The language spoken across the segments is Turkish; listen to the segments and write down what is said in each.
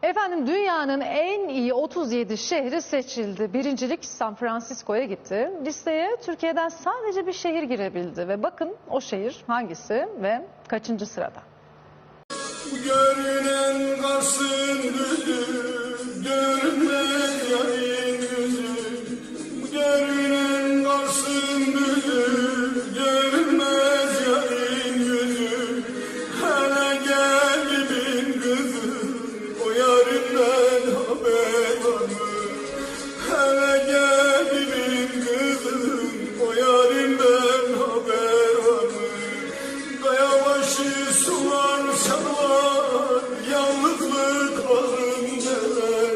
Efendim dünyanın en iyi 37 şehri seçildi. Birincilik San Francisco'ya gitti. Listeye Türkiye'den sadece bir şehir girebildi ve bakın o şehir hangisi ve kaçıncı sırada? Görünen Kars'ın gözü, görünmez yarın gözü. Görünen Kars'ın gözü, görünmez yarın gözü. Hele gel gibin kızı, o yarından haber var mı? Hele gel gibin kızı, o yarından haber var mı? Kayabaşı sular çalar, yalnızlık bağrım deler.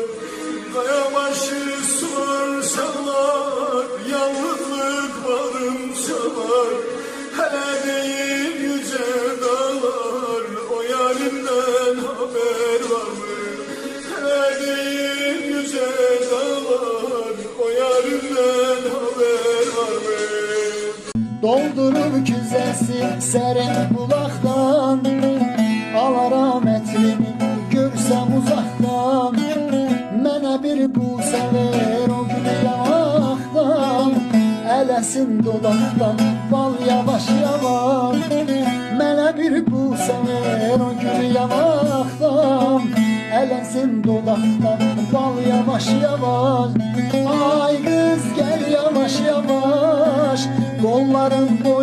Kayabaşı sular çalar, yalnızlık bağrım çalar. Hele değil yüce dağlar, o yarimden haber var mı? Hele değil yüce dağlar, o yarimden haber var mı? Doldurur küzesi serin bulaktan, ala rahmetlini görsem uzaktan. Mənə bir busə ver o gülü yanaqdan, eləsin dodaqdan bal yavaş yavaş. Mənə bir busə ver o gülü yanaqdan, eləsin dodaqdan bal yavaş yavaş. Ay kız gel yavaş yavaş, kolların boy